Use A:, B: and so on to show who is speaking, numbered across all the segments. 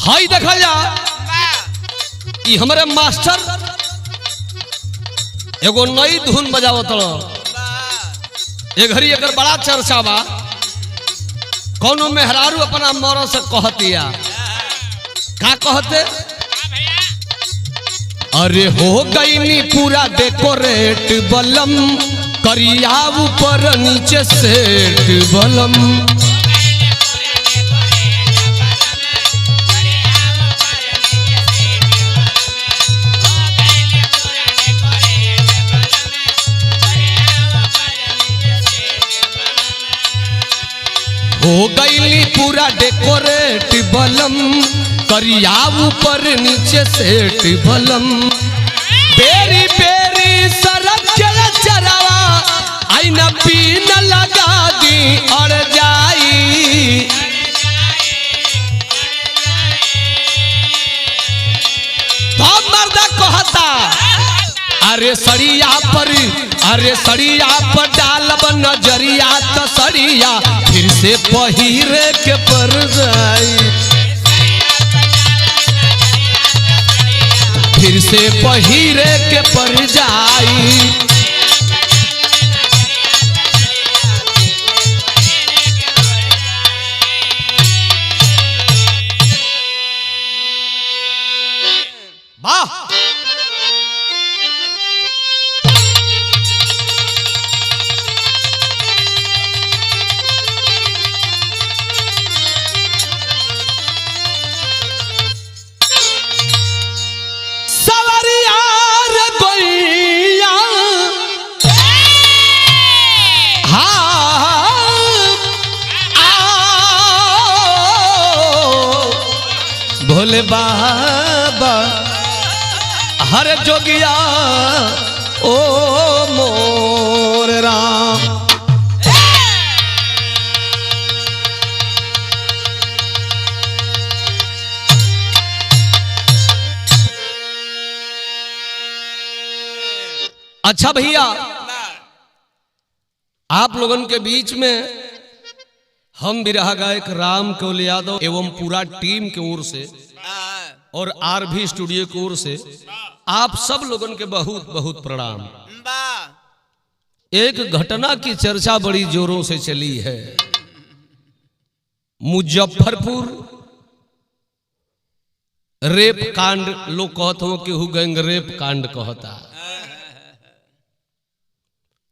A: हाई देखा जा कि हमारे मास्टर एगो नई धुन बजावत ए घड़ी एक बड़ा चर्चा बा। कौनो मेहरारू अपना मौर से कहतिया का कहते, अरे हो गई नी पूरा डेकोरेट बलम, करिया ऊपर नीचे सेट बलम। हो गई पूरा डेकोरेट बलम, करिया ऊपर नीचे सेट बलम। बेरी बेरी सरक चला चरावा, आईना पीन लगा दी और जाई। तो मर्दा कहता, अरे सड़िया पर डालब नजरिया तो सड़िया फिर से पहिरे के पर जाई, फिर से पहिरे के पर जाई। वाह भोले बाबा हर जोगिया ओ मोर राम। अच्छा भैया, आप लोगों के बीच में हम बिरहा गायक राम केवल यादव एवं पूरा टीम के ओर से और आरभी स्टूडियो की ओर से आप सब लोगों के बहुत बहुत प्रणाम। एक घटना की चर्चा बड़ी जोरों से चली है। मुजफ्फरपुर रेप कांड लोग कहते हो कि हु गैंग रेप कांड कहता,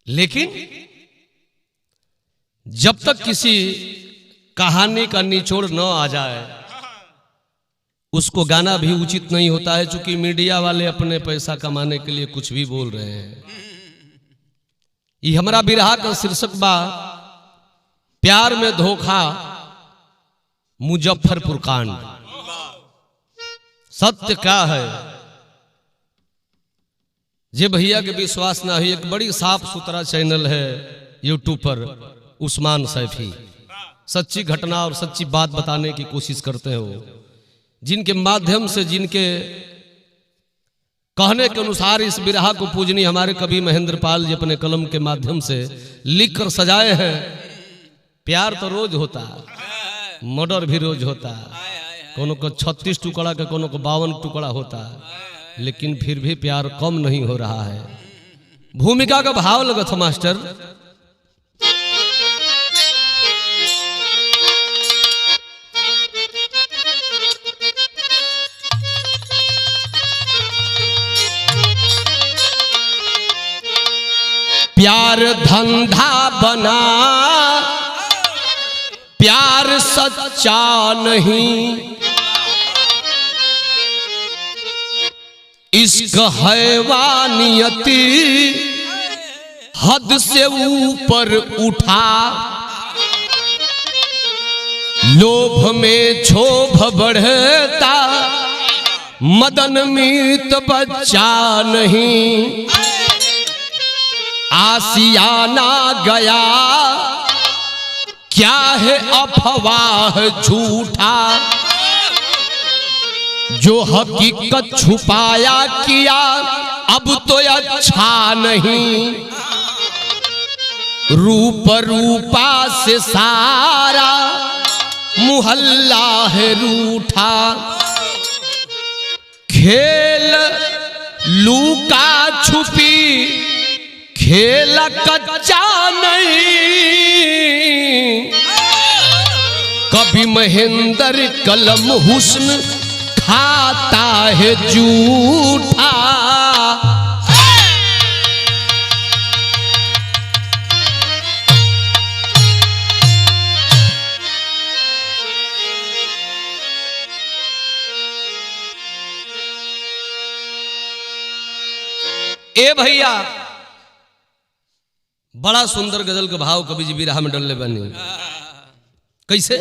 A: लेकिन जब तक किसी कहानी का निचोड़ न आ जाए उसको गाना भी उचित नहीं होता है, चूंकि मीडिया वाले अपने पैसा कमाने के लिए कुछ भी बोल रहे हैं। ये हमारा बिरहा का शीर्षक बा प्यार में धोखा मुजफ्फरपुर कांड। सत्य क्या है जे भैया के विश्वास ना हुई, एक बड़ी साफ सुथरा चैनल है यूट्यूब पर, उस्मान सैफी सच्ची घटना और सच्ची बात बताने की कोशिश करते हो, जिनके माध्यम से, जिनके कहने के अनुसार इस बिरहा को पूजनी हमारे कवि महेंद्र पाल जी अपने कलम के माध्यम से लिख कर सजाए हैं। प्यार तो रोज होता, मर्डर भी रोज होता, कोनो को 36 टुकड़ा का, कोनो को 52 टुकड़ा होता, लेकिन फिर भी प्यार कम नहीं हो रहा है। भूमिका का भाव लगा था मास्टर। प्यार धंधा बना, प्यार सच्चा नहीं, इश्क हैवानियती हद से ऊपर उठा, लोभ में क्षोभ बढ़ता, मदन मीत बच्चा नहीं, आसियाना गया क्या है अफवाह झूठा, जो हकीकत छुपाया किया अब तो अच्छा नहीं, रूप रूपा से सारा मुहल्ला है रूठा, खेल लूका छुपी खेल कच्चा नहीं। कभी महेंद्र कलम हुस्न खाता है झूठा। ए भैया बड़ा सुंदर गजल का भाव कवि जी बिरहा में डलले बनी। कैसे?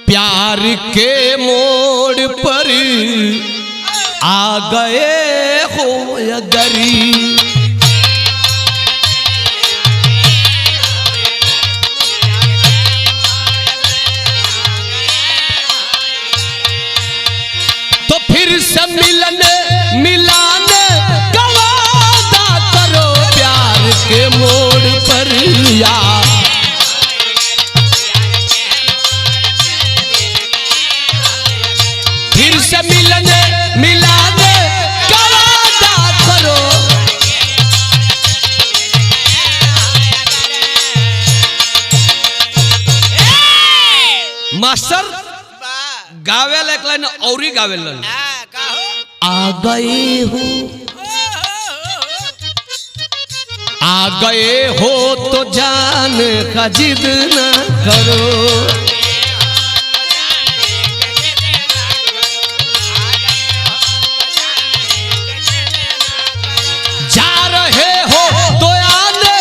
A: प्यार के मोड़ पर आ गए हो अगरी, तो फिर से मिलने मिलाने का वादा करो। प्यार के मोड़ पर या फिर से मिलने मिलाने का वादा करो। मास्टर गावे एक लाइन और ही गावे लन। आ गए हो तो जान का जिद न करो। जा रहे हो तो आने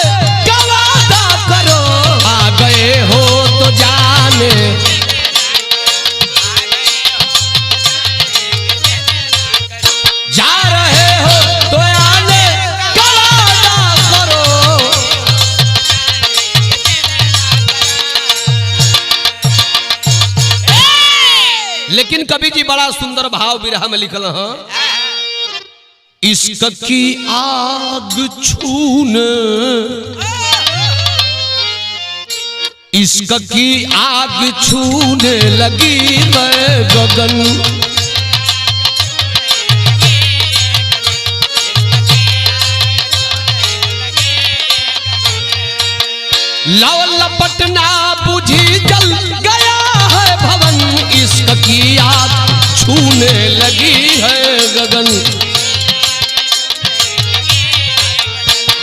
A: का वादा करो। आ गए हो तो जाने, जा रहे हो तो आने का वादा करो। लेकिन कवि जी बड़ा सुंदर भाव बिरहा में लिखल हैं। इश्क की आग छूने, इश्क की आग छूने लगी मैं गगन। लव लपटना बुझी जल गया है भवन। इश्क की आग छूने लगी है गगन।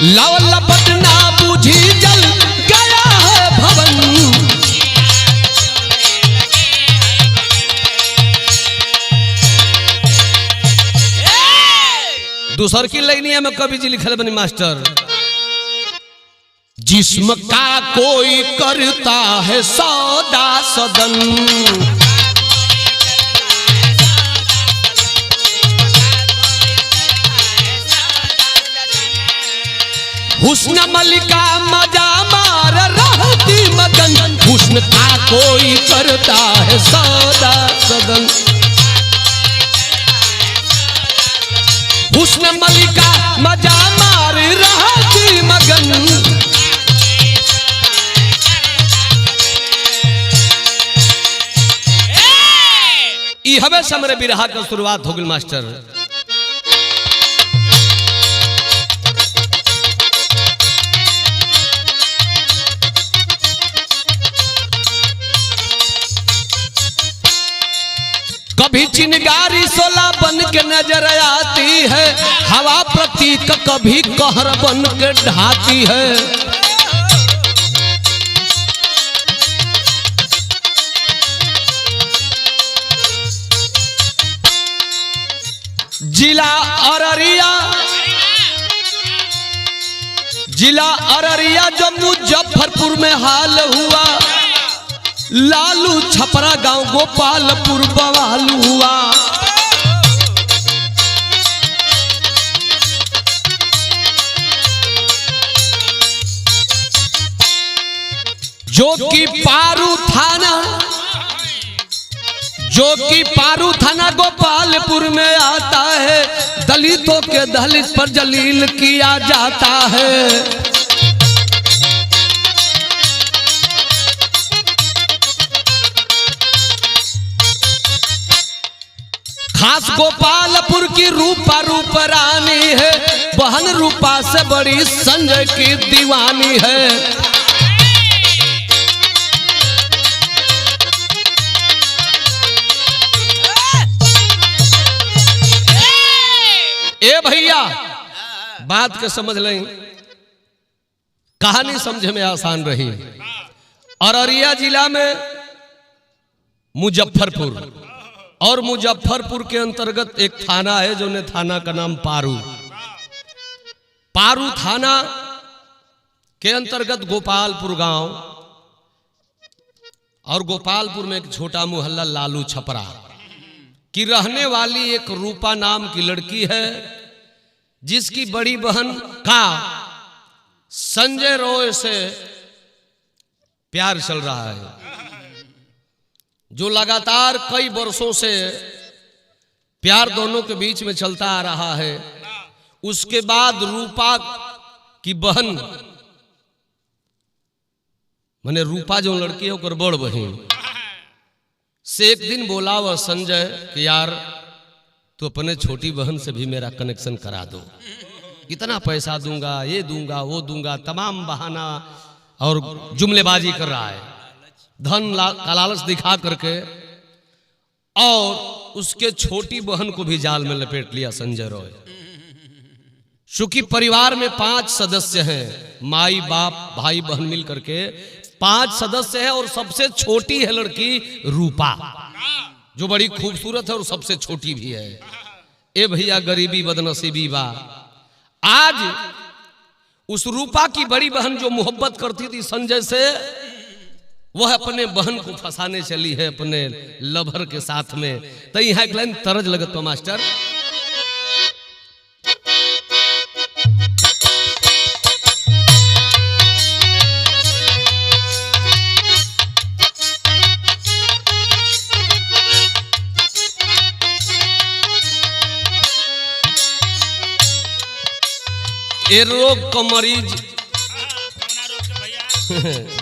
A: लव लपटना बुझी जल गया है भवन। दूसर की लाइनिया में कवि जी लिखल बनी मास्टर। जिस्म का कोई करता है सौदा सदन, हुस्न मलिका मजा मार रहती मगन। हुस्न का कोई करता है सौदा सदन, हुस्न मलिका मजा मार रहती मगन। हमें समरे बिरहा का शुरुआत हो गई मास्टर। कभी चिनगारी सोला बन के नजर आती है, हवा प्रतीक कभी कहर बन के ढाती है। जिला अररिया जो मुजफ्फरपुर में हाल हुआ, लालू छपरा गांव गोपालपुर बवाल हुआ। जो कि पारू थाना जो कि पारू थाना गोपालपुर में आता है, दलितों के दलित पर जलील किया जाता है। खास गोपालपुर की रूपा रूप रानी है, बहन रूपा से बड़ी संजय की दीवानी है। ए भैया बात के समझ लें, कहानी समझे में आसान रही। अररिया जिला में मुजफ्फरपुर, और मुजफ्फरपुर के अंतर्गत एक थाना है जो ने थाना का नाम पारू। पारू थाना के अंतर्गत गोपालपुर गांव, और गोपालपुर में एक छोटा मोहल्ला लालू छपरा की रहने वाली एक रूपा नाम की लड़की है, जिसकी बड़ी बहन का संजय रॉय से प्यार चल रहा है, जो लगातार कई वर्षों से प्यार दोनों के बीच में चलता आ रहा है। उसके बाद रूपा की बहन माने रूपा जो लड़की है ओकर बड़ बहन से एक दिन बोला वह संजय कि यार तू अपने छोटी बहन से भी मेरा कनेक्शन करा दो, इतना पैसा दूंगा, ये दूंगा, वो दूंगा, तमाम बहाना और जुमलेबाजी कर रहा है, धन का लालच दिखा करके, और उसके छोटी बहन को भी जाल में लपेट लिया संजय रॉय। चूंकि परिवार में 5 सदस्य हैं, माई बाप भाई बहन मिल करके 5 सदस्य हैं, और सबसे छोटी है लड़की रूपा, जो बड़ी खूबसूरत है और सबसे छोटी भी है। ए भैया गरीबी बदनसीबी बा। आज उस रूपा की बड़ी बहन जो मोहब्बत करती थी संजय से, वह अपने बहन को फंसाने चली है अपने लवर के साथ में। तो यहाँ एक लाइन तरज लगत तो मास्टर, ए रोग का मरीज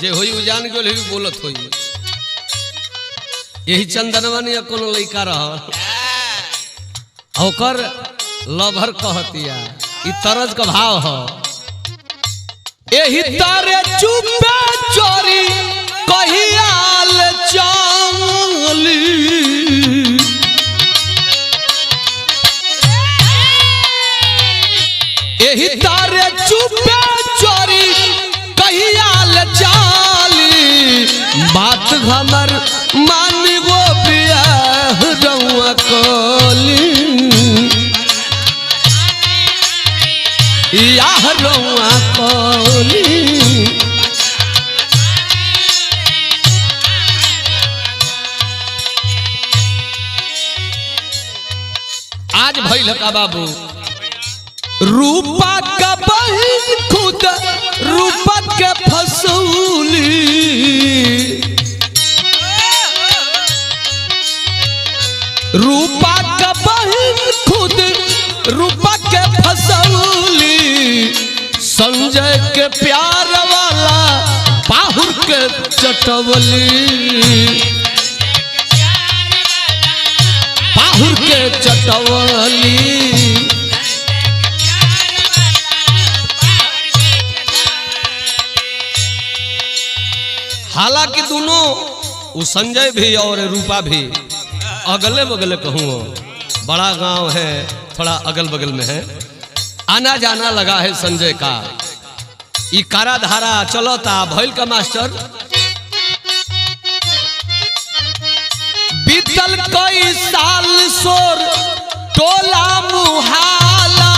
A: जे होई उजान के भी बोलत होई, यही चंदनवा ने कोनो लइका रह ओकर लभर कहतिया, ई तरज का भाव ह। एही तारे चुपे चोरी कहियाल चाली, एही तारे चुपे चोरी कहियाल चाली, बात हमर मानी वो बियाह रउआ कोली, याह रउआ कोली। आज भइल का बाबू, रूपा का बहन खुद रूपा के फसूली, रूपा का बहन खुद रूपा के फसूली, संजय के प्यार वाला पाहुर के चटवली, पाहुर के चटवली। हालांकि दोनों वो संजय भी और रूपा भी अगले बगल कहूँ, बड़ा गांव है, थोड़ा अगल बगल में है, आना जाना लगा है संजय का। ई कारा धारा चलता भइल का मास्टर, बीतल कई साल सोर टोला मुहाला,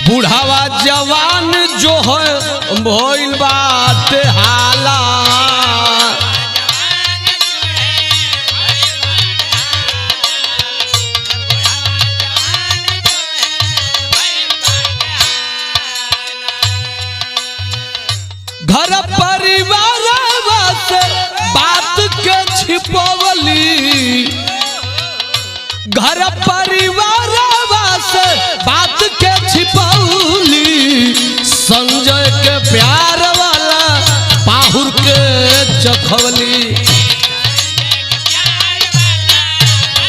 A: बुढ़ावा जवान जो है भइल बात हाला, घर परिवार से बात के छिपौली, संजय के प्यार वाला पाहुर के चखवली,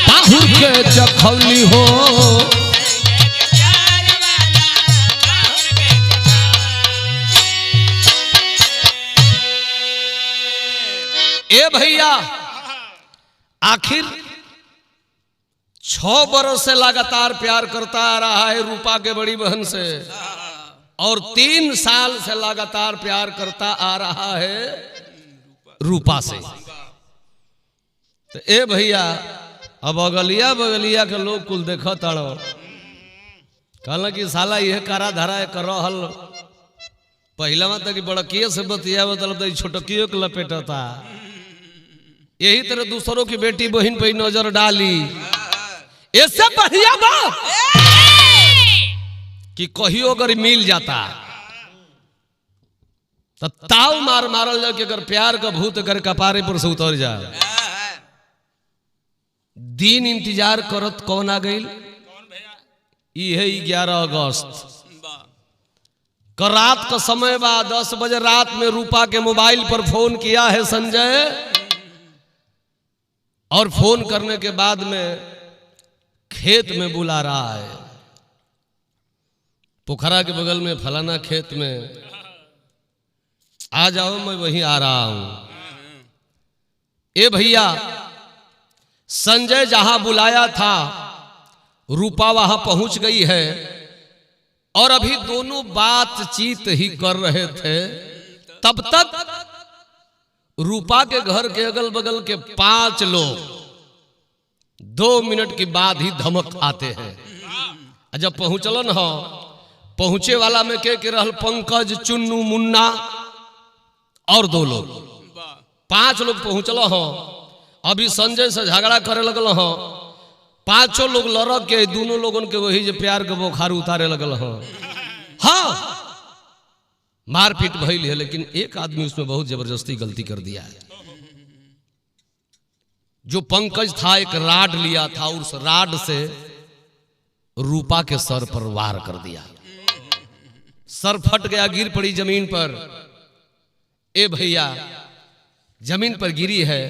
A: पाहुर के चखवली हो। ए भैया आखिर 6 बरस से लगातार प्यार करता आ रहा है रूपा के बड़ी बहन से, और 3 साल से लगातार प्यार करता आ रहा है रूपा से। तो ए भैया अब अगलिया बगलिया के लोग कुल देखा ताड़ो, कहला कि साला यह कारा धरा कर रहल, पहला में तक बड़किए से बतिया मतलब छोटकियों के लपेटता, यही तरह दूसरों की बेटी बहन पे नजर डाली। ऐसे बढ़िया बात कि कहियो अगर मिल जाता तो ताव मार मारल जाए कि अगर प्यार का भूत अगर कपारे पर से उतर जाए। दिन इंतजार करत कौन आ गई, ये 11 अगस्त का रात का समय बा, 10 बजे रात में रूपा के मोबाइल पर फोन किया है संजय, और फोन करने के बाद में खेत में बुला रहा है, पोखरा के बगल में फलाना खेत में आ जाओ, मैं वहीं आ रहा हूं। ए भैया संजय जहां बुलाया था रूपा वहां पहुंच गई है, और अभी दोनों बातचीत ही कर रहे थे। तब तक रूपा के घर के अगल बगल के 5 लोग 2 मिनट के बाद ही धमक आते हैं। जब पहुंचलन हो, पहुंचे वाला में के रहल पंकज, चुन्नू, मुन्ना और 2 लोग, 5 लोग पहुंचल हो। अभी संजय से झगड़ा करे लगल हो, 5 लोग लड़क के दोनों लोगन के वही जो प्यार के बुखार उतारे लगल हो। हाँ मारपीट भइल है, लेकिन एक आदमी उसमें बहुत जबरदस्ती गलती कर दिया है। जो पंकज था एक राड लिया था, उस राड से रूपा के सर पर वार कर दिया, सर फट गया, गिर पड़ी जमीन पर। ए भैया जमीन पर गिरी है,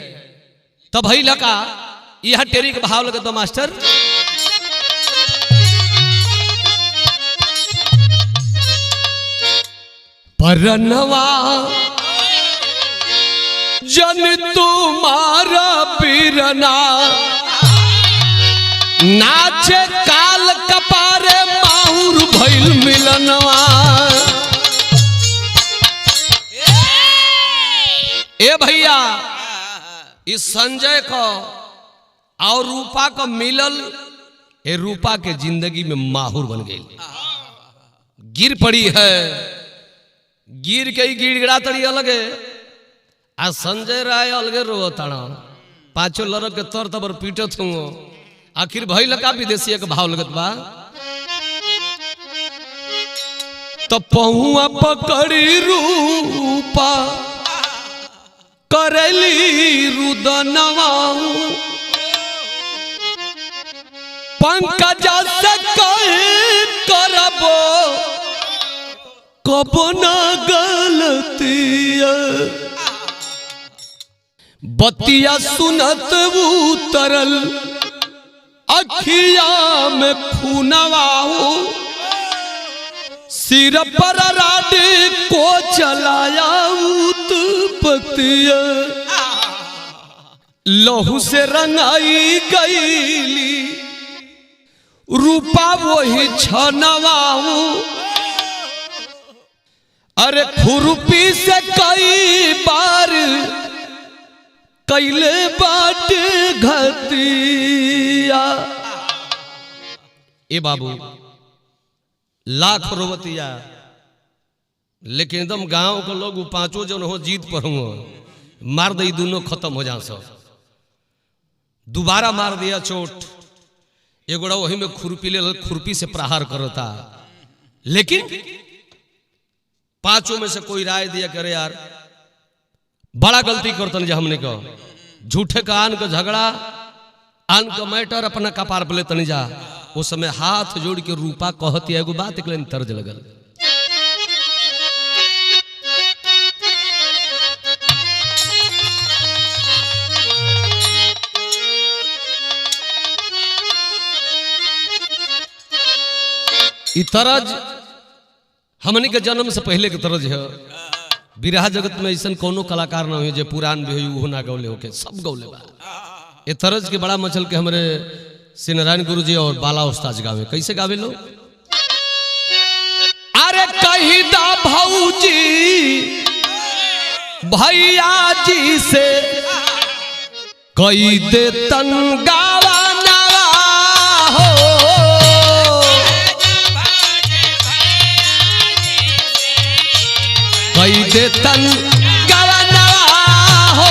A: तब भाई लगा यह टेरी के भाव लगे तो मास्टर परनवा जन तुम्हारा पीरना, नाचे काल कपारे माहुर भइल मिलनवा। ए भैया इस संजय को और रूपा को मिलल, ए रूपा के जिंदगी में माहुर बन गई, गिर पड़ी है, गिर के ही गिड़गिड़ा तड़ी अलगे, आ संजय राय अलगे रो ताड़ा, 5 लड़क के तर तबर पीटत हूँ। आखिर भई लगा विदेशी के भाव लगत बा, तो पहुआ पकड़ी रूपा करेली रुदनवा, पंकज से कहीं करबो कब ना गलतिया, बतिया सुनत उतरल अखिया में खूनवा, सिर पर राड को चलाया उत्पतिया, लहू से रंगाई गईली रूपा वही छनवा। अरे खुरपी से कई बार कैले बाट घतिया। ए बाबू लाख रोवतिया, लेकिन एकदम गांव के लोग 5 जन हो जीत पर हुआ, मार दई दोनों खत्म हो जा सब। दोबारा मार दिया चोट, एगोड़ा वही में खुरपी ले, खुरपी से प्रहार करता, लेकिन 5 में से कोई राय दिया करे यार बड़ा गलती करतन जे हमने को, झूठे कान का झगड़ा आन का मैटर अपना कपार पे ले तनी जा। उस समय हाथ जोड़ के रूपा कहती एगो बात एक लेन तर्ज लगल। ई तरज हमनी के जन्म से पहले के तरज है। बिरहा जगत में ऐसा कोनो कलाकार ना हुए जो पुरान भी हो ना गौले होके सब गौले बा। ये तरज के बड़ा मचल के हमारे श्री नारायण गुरु जी और बाला उस्ताद गावे। कैसे गावे लोग? अरे कही दा भौजी भैया जी से कही दे तन गावा नवा हो। कही दे तन गावा नवा हो।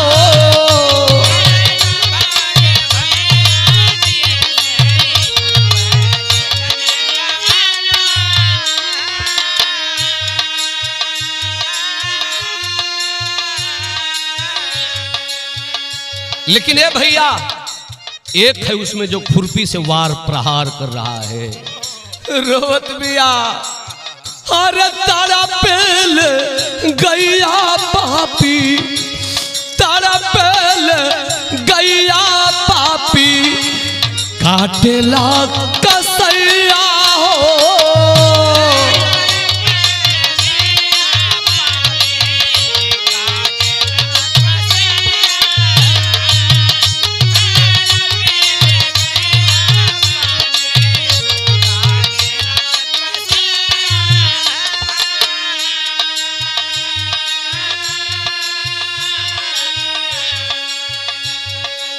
A: लेकिन ये भैया एक है उसमें जो खुरपी से वार प्रहार कर रहा है। रोवत बिया अरे तारा पेल गैया पापी, तारा पेल गैया पापी काटेला कसैया हो।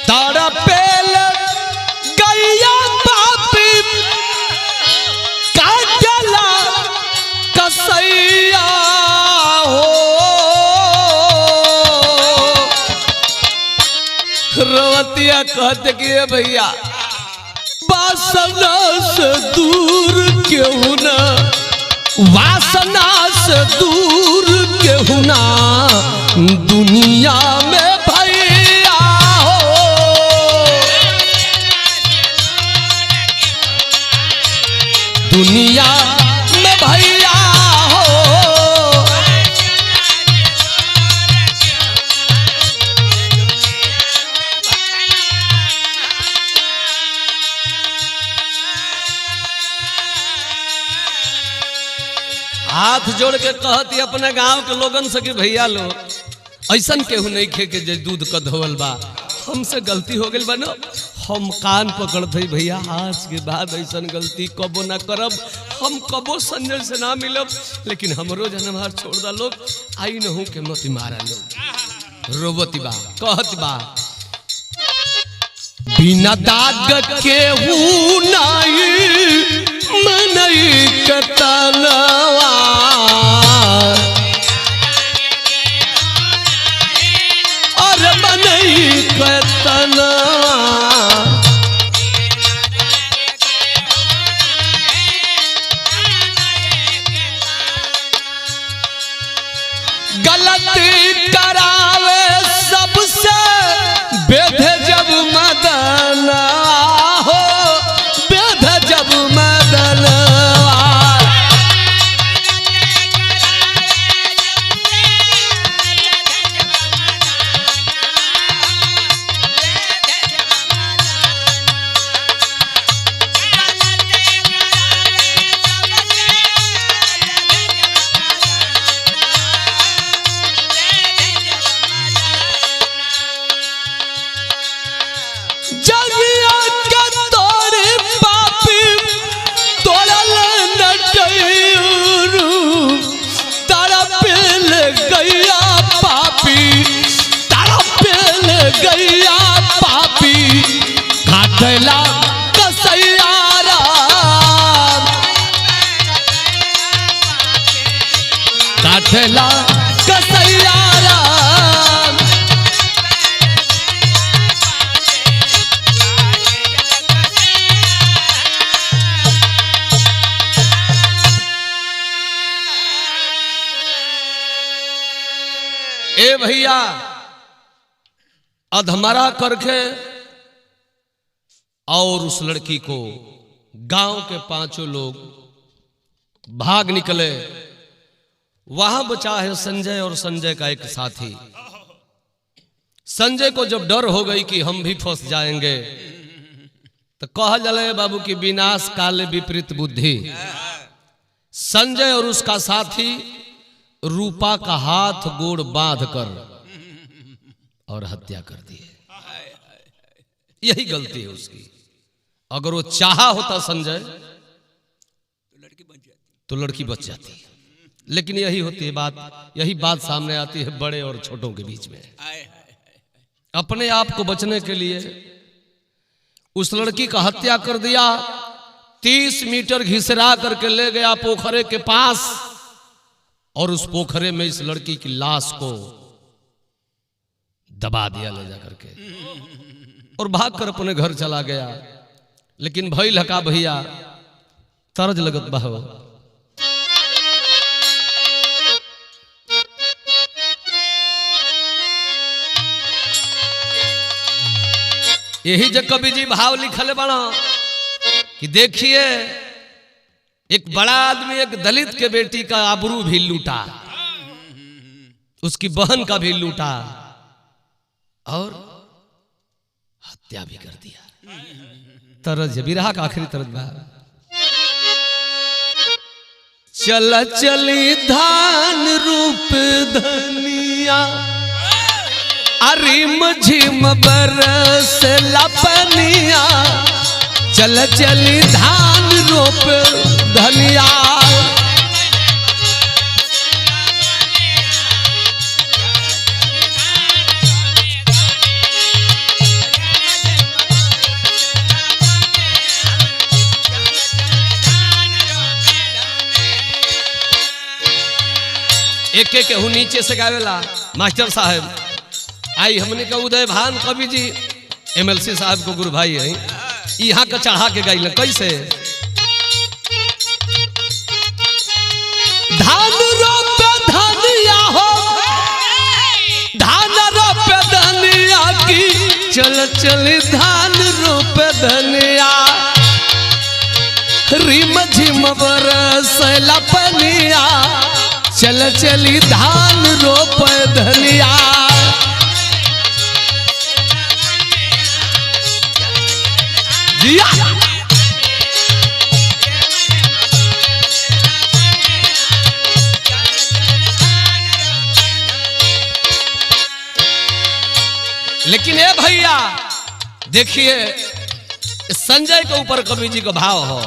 A: तारा पेल गैया पापी काटला कसैया हो। रोवतिया कहते कि भैया वासना से दूर क्यों ना, वासना से दूर क्यों ना दुनिया में दुनिया में भैया हो। हाथ जोड़ के कहती अपने गांव के लोगन से कि भैया लोग ऐसन केहू नहीं खे के जे दूध का धोवल बा। हमसे गलती हो गई बनो, हम कान पकड़ते भैया आज के बाद ऐसा गलती कबो ना करब। हम कबो संजय से ना मिलब, लेकिन हमरो जनमहार छोड़ दा लोग। आई न हूं के मती मारा लोग। रोबती बा कहत बा बिना दाग के हूं नहीं मनई कतनवा। और मनई कतनवा गलती करावे सबसे बेधे जब मदन हो। बेधे जब मदन जगिया के तोरे पापी तोड़ल नटैरू। तारा पेल गैया पापी, तारा पेल गैया पापी काटला कसैया राम। काटला कसैया राम। ए भैया अधमरा करके और उस लड़की को गांव के 5 लोग भाग निकले। वहां बचा है संजय और संजय का एक साथी। संजय को जब डर हो गई कि हम भी फंस जाएंगे तो कहा जले बाबू की विनाश काले विपरीत बुद्धि। संजय और उसका साथी रूपा का हाथ गोड़ बांध कर और हत्या कर दी। यही गलती है उसकी। अगर वो चाहा होता संजय तो लड़की बच जाती। लेकिन यही होती है बात, यही बात सामने आती है बड़े और छोटों के बीच में। अपने आप को बचने के लिए उस लड़की का हत्या कर दिया। 30 मीटर घिसरा करके ले गया पोखरे के पास और उस पोखरे में इस लड़की की लाश को दबा दिया ले जा करके और भागकर अपने घर चला गया। लेकिन भई लका भैया तरज लगत बहो। यही जो कवि जी भाव लिखल बना कि देखिए एक बड़ा आदमी एक दलित के बेटी का आबरू भी लूटा, उसकी बहन का भी लूटा और हत्या भी कर दिया। तरज बिरहा का आखिरी तरज बा। चल चली धान रूप धनिया अरिम झिम बरस लपनिया। चल चली धान रूप धनिया एक एक नीचे से गावेला मास्टर साहब। आई हमने का उदय भान कवि जी MLC साहब को गुरु भाई है, यहाँ का चढ़ा के गाइल कैसे। धान रोपे धनिया हो, धान रोपे धनिया की चल चल धान रोपे धनिया। रिम झिम बरस लपनिया चल चली धान रोपे धनिया। लेकिन ये भैया देखिए संजय के ऊपर कवि जी का भाव हो।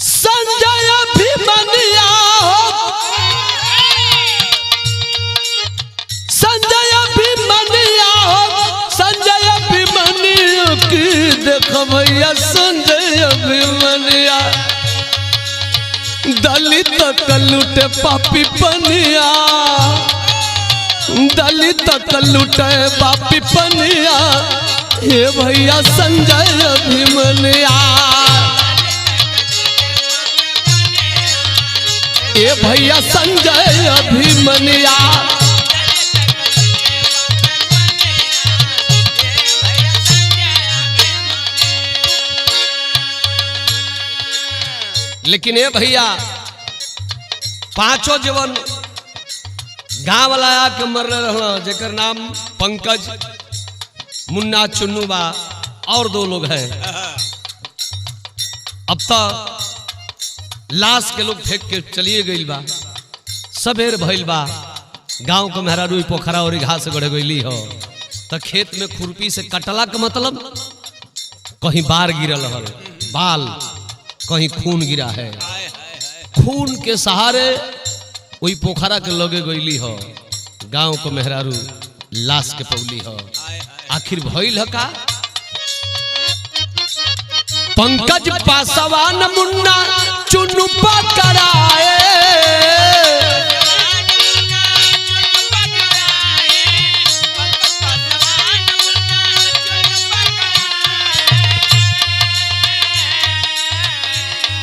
A: संजय अभिमन्या हो, संजय अभिमन्या हो, संजय अभिमन्यु की देखो भैया संजय अभिमन्या। दलित लूटे पापी पनिया, दलित लूटे पापी पनिया। हे भैया संजय अभिमन्या, हे भैया संजय अभिमन्या। लेकिन ये भैया 5 जवन गांव वाला आके मरले रहना, जेकर नाम पंकज, मुन्ना, चुन्नू बा और 2 लोग हैं। अब तक लाश के लोग फेंक के चलिए गई बा। सबेर भइल बा, गांव के मेहरारू पोखरा और घास गढ़ गईली हो तो खेत में खुरपी से कटला का मतलब कहीं बार गिरल हल बाल, कहीं खून गिरा है। खून के सहारे वही पोखरा के लगे गईली हो, गांव को मेहरारू लाश के पौली हो। आखिर भइल ह का? पंकज पासवान मुन्ना चुन्नू पकड़ाए,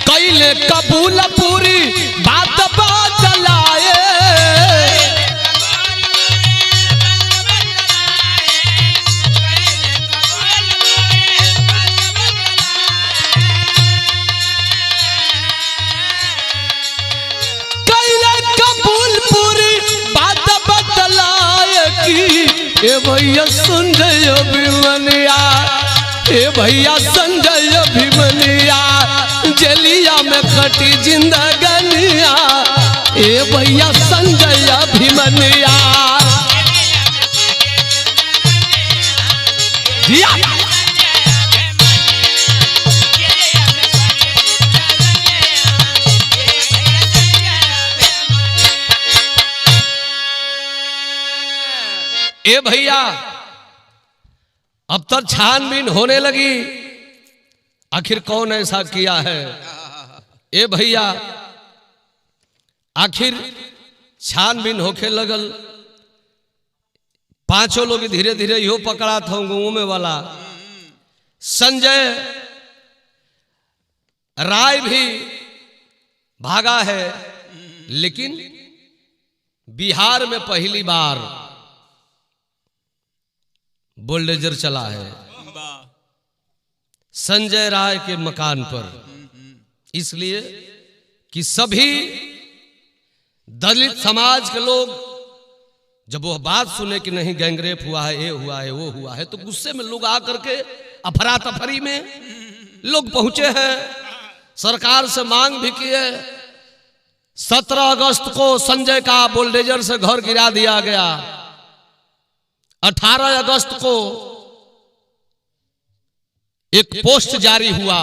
A: कैले कबूल पूरी बात बतलाए। ए भैया संजय अभिमन्या, ए भैया संजय अभिमन्या, जेलिया में कटी जिंदगनिया, ए भैया संजय अभिमन्या। ए भैया अब तक छानबीन होने लगी, आखिर कौन ऐसा किया है। ए भैया आखिर छानबीन होके लगल, पांचों लोग धीरे धीरे यो पकड़ा था गाँव में वाला। संजय राय भी भागा है, लेकिन बिहार में पहली बार बुलडोजर चला है संजय राय के मकान पर, इसलिए कि सभी दलित समाज के लोग जब वो बात सुने कि नहीं गैंगरेप हुआ है, ये हुआ है, वो हुआ है, तो गुस्से में लोग आकर के अफरा तफरी में लोग पहुंचे हैं। सरकार से मांग भी किए। 17 अगस्त को संजय का बुलडोजर से घर गिरा दिया गया। 18 अगस्त को एक पोस्ट जारी हुआ।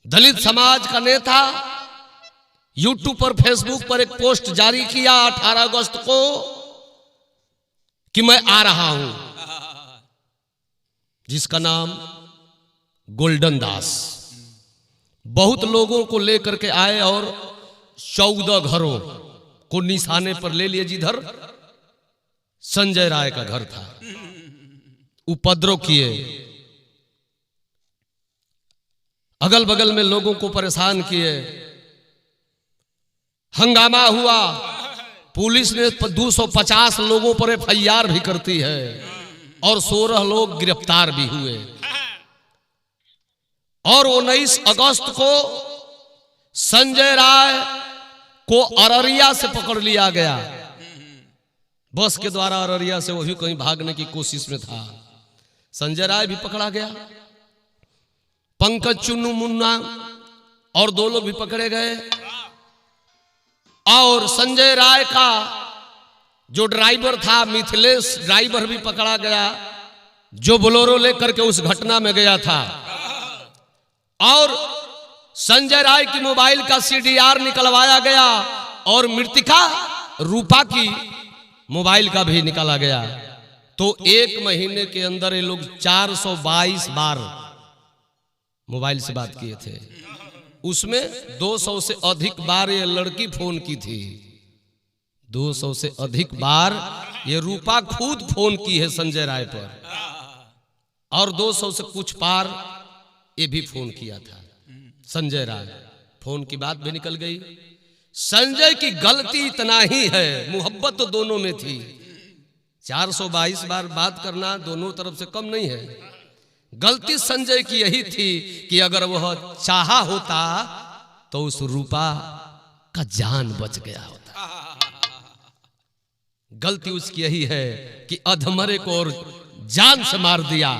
A: दलित समाज का नेता यूट्यूब पर, फेसबुक पर एक पोस्ट जारी किया 18 अगस्त को कि मैं आ रहा हूं, जिसका नाम गोल्डन दास। बहुत लोगों को लेकर के आए और 14 घरों को निशाने पर ले लिए जिधर संजय राय का घर था। उपद्रव किए, अगल बगल में लोगों को परेशान किए, हंगामा हुआ। पुलिस ने 250 लोगों पर FIR भी करती है और 16 लोग गिरफ्तार भी हुए। और 19 अगस्त को संजय राय को अररिया से पकड़ लिया गया। बस के द्वारा अररिया से वो भी कहीं भागने की कोशिश में था। संजय राय भी पकड़ा गया। पंकज, चुन्नू, मुन्ना और 2 लोग भी पकड़े गए। और संजय राय का जो ड्राइवर था मिथिलेश ड्राइवर भी पकड़ा गया, जो बोलेरो लेकर के उस घटना में गया था। और संजय राय की मोबाइल का CDR निकलवाया गया और मृतिका रूपा की मोबाइल का भी निकाला गया। तो 1 महीने के अंदर ये लोग 422 बार मोबाइल से बात किए थे। उसमें 200 से अधिक बार ये लड़की फोन की थी। 200 से अधिक बार ये रूपा खुद फोन की है संजय राय पर, और 200 से कुछ पार ये भी फोन किया था संजय राय। फोन की बात भी निकल गई। संजय की गलती इतना ही है, मोहब्बत तो दोनों में थी। 422 बार बात करना दोनों तरफ से कम नहीं है। गलती संजय की यही थी कि अगर वह चाहा होता तो उस रूपा का जान बच गया होता। गलती उसकी यही है कि अधमरे को और जान से मार दिया।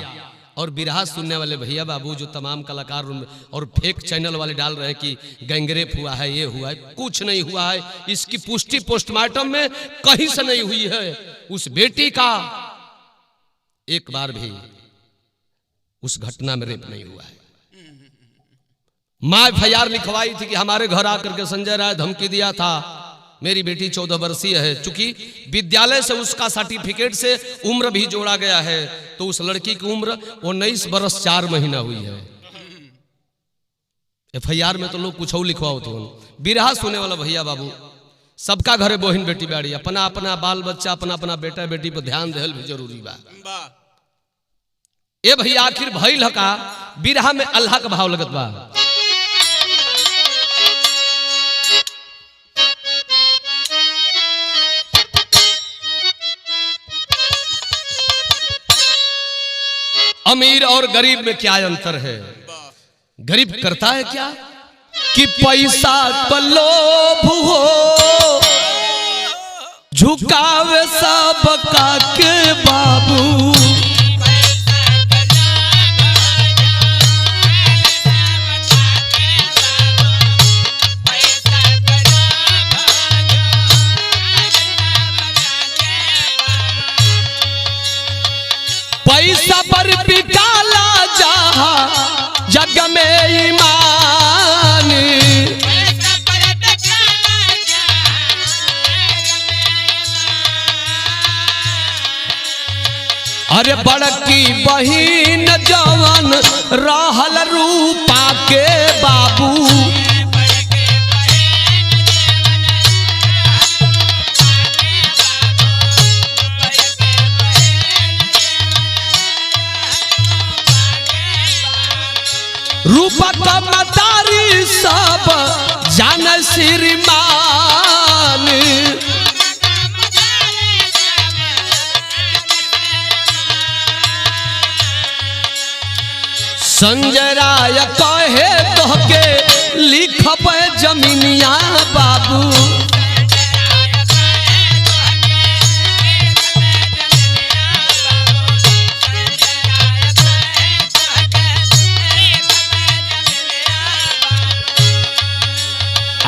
A: और बिरहा सुनने वाले भैया बाबू जो तमाम कलाकार और फेक चैनल वाले डाल रहे हैं कि गैंगरेप हुआ है, ये हुआ है, कुछ नहीं हुआ है। इसकी पुष्टि पोस्टमार्टम में कहीं से नहीं हुई है। उस बेटी का एक बार भी उस घटना में रेप नहीं हुआ है। मां FIR लिखवाई थी कि हमारे घर आकर के संजय राय धमकी दिया था, मेरी बेटी 14 वर्षीय है। चूंकि विद्यालय से उसका सर्टिफिकेट से उम्र भी जोड़ा गया है, तो उस लड़की की उम्र 19 वर्ष 4 महीना हुई है। FIR में तो लोग कुछ और लिखवाओ तो। बिरहा सुने वाला भैया बाबू, सबका घरे बहन बेटी बाड़ी, अपना अपना बाल बच्चा, अपना अपना बेटा बेटी पर ध्यान देहल भी जरूरी बा। ए भैया आखिर भइल का बिरहा में अल्लाह का भाव लगत बा। अमीर और गरीब में क्या अंतर है? गरीब करता है क्या कि पैसा पर लोभ हो, झुकावे सबका के बाबू। पैसा पर बिकाला जहाँ जग में ईमान। अरे बड़की बहिन जवान रहल रूपा के बाबू। रूपा का मतारी सब जान श्रीमान। संजय राय कहे तो के लिखब जमीनिया बाबू।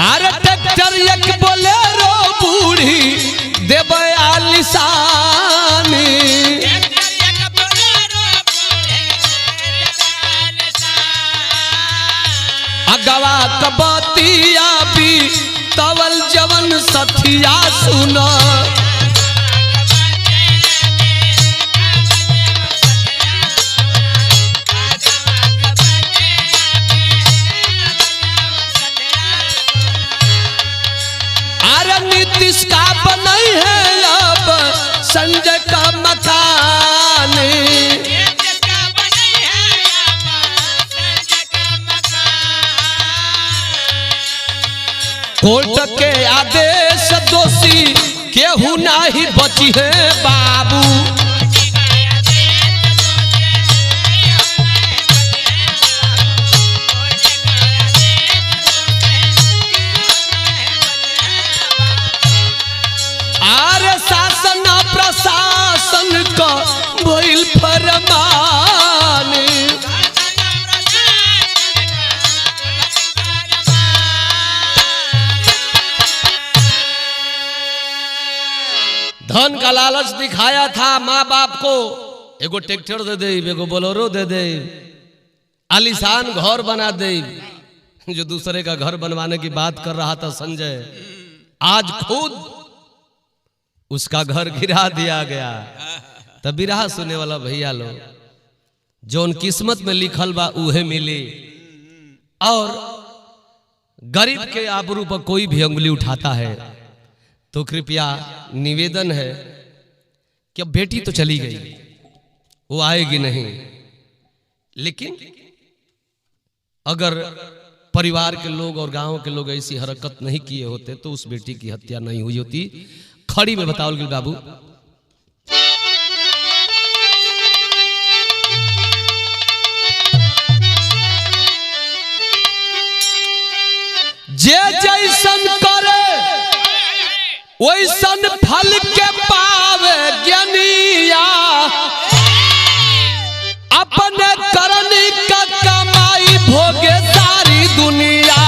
A: अरे ट्रैक्टर एक बोलेरो बूढ़ी देवे आलिशानी। अगवा कबतिया भी तवल जवन सथिया सुना। नीतीश का बनाई है अब संजय का मकान। कोर्ट के आदेश दोषी केहू नहीं बची है बाबू। शासन प्रशासन का भइल फरमान। धन का लालच दिखाया था माँ बाप को। एगो ट्रैक्टर दे दे, एगो बोलेरो दे दे, आलीशान घर बना दे। जो दूसरे का घर बनवाने की बात कर रहा था संजय, आज खुद उसका घर गिरा दिया गया। तब बिरहा सुने वाला भैया लोग, जो किस्मत में लिखल बा उहे मिली। और गरीब के आबरू पर कोई भी अंगुली उठाता है तो कृपया निवेदन है कि अब बेटी तो चली गई, वो आएगी नहीं, लेकिन अगर परिवार के लोग और गांव के लोग ऐसी हरकत नहीं किए होते तो उस बेटी की हत्या नहीं हुई होती। खड़ी में बताओ बाबू। जे जैसन करे वैसन फल के पावे ज्ञानिया। अपने करनी का कमाई भोगे सारी दुनिया।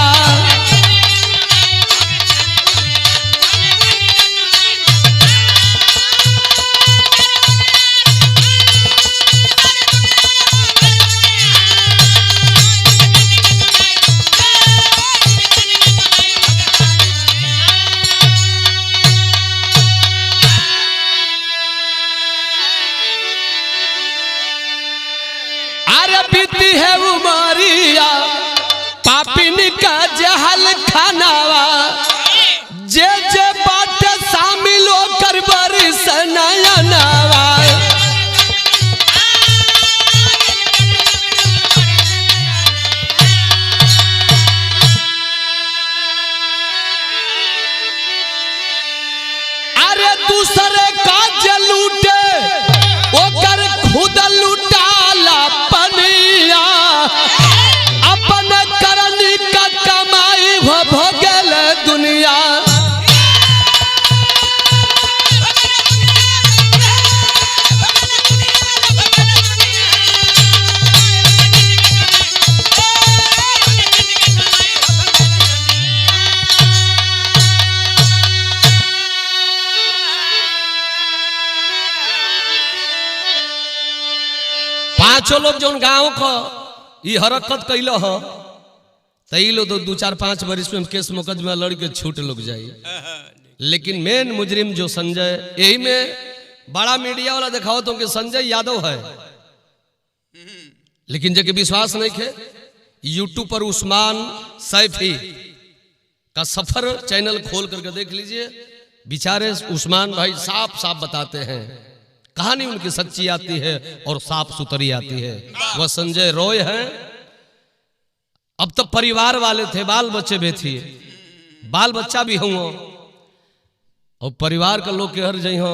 A: बीती है उमरिया पापिन का जहल खानावा। जे जे बात शामिल होकर बरिस नयनवा। अरे दूसरे का जलूटे ओकर खुद लुटाला पनिया। अपन करनी का कमाई भोगल दुनिया। पांचों लोग जो गांव को ये हरकत कैल हो तई लो तो 2-4-5 वर्ष में केस मुकदमा लड़ के छूट लोग जाए। लेकिन मेन मुजरिम जो संजय, यही में बड़ा मीडिया वाला दिखाओ तो कि संजय यादव है, लेकिन जबकि विश्वास नहीं है यूट्यूब पर उस्मान सैफी का सफर चैनल खोल करके देख लीजिए। बेचारे उस्मान भाई साफ साफ बताते हैं, कहानी उनकी सच्ची आती है और साफ सुथरी आती है। वह संजय रॉय हैं। अब तो परिवार वाले थे, बाल बच्चे भी थे, बाल बच्चा भी हुआ और परिवार का लोग के हर जई हो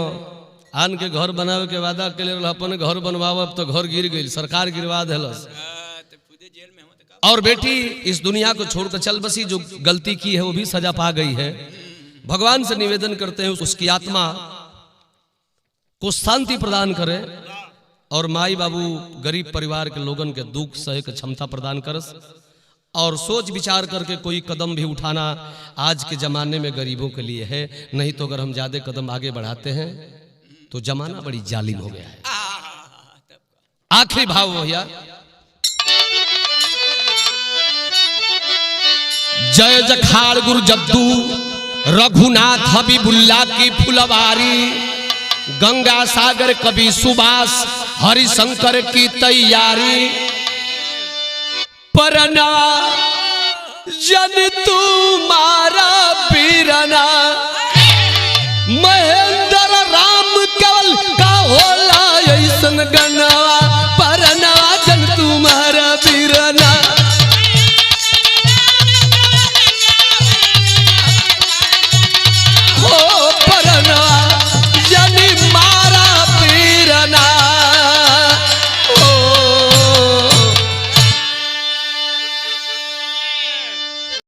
A: आन के घर बनावे के वादा के लिए अपन घर बनवाओ, अब तो घर गिर गई, सरकार गिरवा दिलस। और बेटी इस दुनिया को छोड़कर चल बसी, जो गलती की है वो भी सजा पा गई है। भगवान से निवेदन करते हैं उसकी आत्मा को शांति प्रदान करे और माई बाबू गरीब परिवार के लोगन के दुख सहे के क्षमता प्रदान करस। और सोच विचार करके कोई कदम भी उठाना आज के जमाने में गरीबों के लिए है, नहीं तो अगर हम ज्यादा कदम आगे बढ़ाते हैं तो जमाना बड़ी जालिम हो गया है। आखिरी भाव भैया, जय जखाड़ गुरु जद्दू रघुनाथ हबीबुल्ला की फुलवारी, गंगा सागर कवि सुभाष हरिशंकर की तैयारी, परना जन तुम्हारा